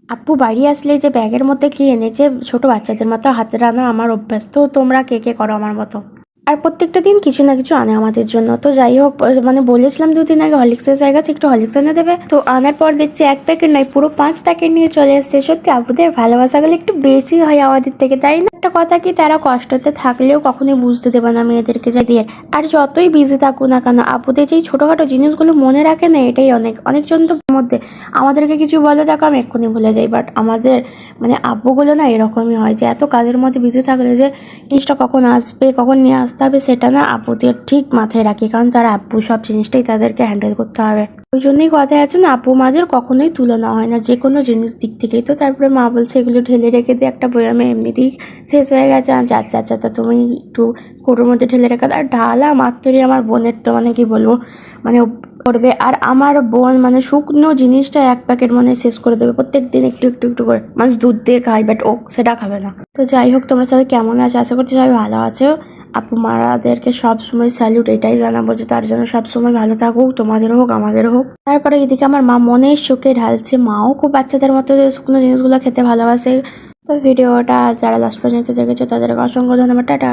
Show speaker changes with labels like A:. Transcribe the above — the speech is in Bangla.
A: আপু বাড়ি আসলে যে ব্যাগের মধ্যে কি এনেছে, ছোট বাচ্চাদের মতো হাতে রান্না আমার অভ্যাস। তো তোমরা কে কে করো আমার মতো? আর প্রত্যেকটা দিন কিছু না কিছু আনে আমাদের জন্য। তো যাই হোক, মানে বলেছিলাম 2 দিন আগে হরলিক্সের জায়গায় একটু হরলিক্স এনে দেবে, তো আনার পর দেখছি 1 প্যাকেট নয়, পুরো 5 প্যাকেট নিয়ে চলে এসছে। সত্যি আপুদের ভালোবাসাগুলো একটু বেশি হয় আমাদের থেকে, তাই না? একটা কথা কি, তারা কষ্টতে থাকলেও কখনোই বুঝতে দেবে না মেয়েদেরকে যে দিয়ে। আর যতই বিজি থাকুক না কেন, আপুদের যেই ছোটখাটো জিনিসগুলো মনে রাখে না, এটাই অনেক। অনেকজন তো মধ্যে আমাদেরকে কিছু বলে দেখো আমি এক্ষুনি ভুলে যাই, বাট আমাদের মানে আব্বুগুলো না এরকমই হয় যে এত কাজের মধ্যে বিজি থাকলে যে জিনিসটা কখন আসবে, কখন নিয়ে আসতে হবে, সেটা না আপুদের ঠিক মাথায় রাখি, কারণ তারা আব্বু সব জিনিসটাই তাদেরকে হ্যান্ডেল করতে হবে। ওই জন্যই কথায় আছে না, আপু মাদের কখনোই তুলনা হয় না যে কোনো জিনিস দিক থেকেই। তো তারপরে মা বলছে এগুলো ঢেলে রেখে দিয়ে একটা বয়ামে, এমনিতেই শেষ হয়ে গেছে। আচ্ছা আচ্ছা, তা তুমি একটু কৌটোর মধ্যে ঢেলে রেখে দাও। আর ঢালা মাত্রই আমার বোনের তো মানে কি বলবো, মানে করবে। আর আমার বোন মানে শুকনো জিনিসটা 1 প্যাকেট মানে শেষ করে দেবে প্রত্যেক দিন, একটু একটু একটু করে। মানুষ দুধ দিয়ে খায়, বাট ও সেটা খাবে না। তো যাই হোক, তোমরা সবাই কেমন আছো? আশা করছি সবাই ভালো আছো। আপু মারাদেরকে সব সময় স্যালুট এটাই জানাবো যে তার জন্য সব সময় ভালো থাকুক, তোমাদের হোক আমাদের হোক। তারপরে এদিকে আমার মা মনের সুখে ঢালছে। মাও খুব বাচ্চাদের মতো শুকনো জিনিসগুলো খেতে ভালোবাসে। তো ভিডিওটা যারা লাস্ট পর্যন্ত দেখেছো তাদেরকে অসংখ্য ধন্যবাদ। টাটা।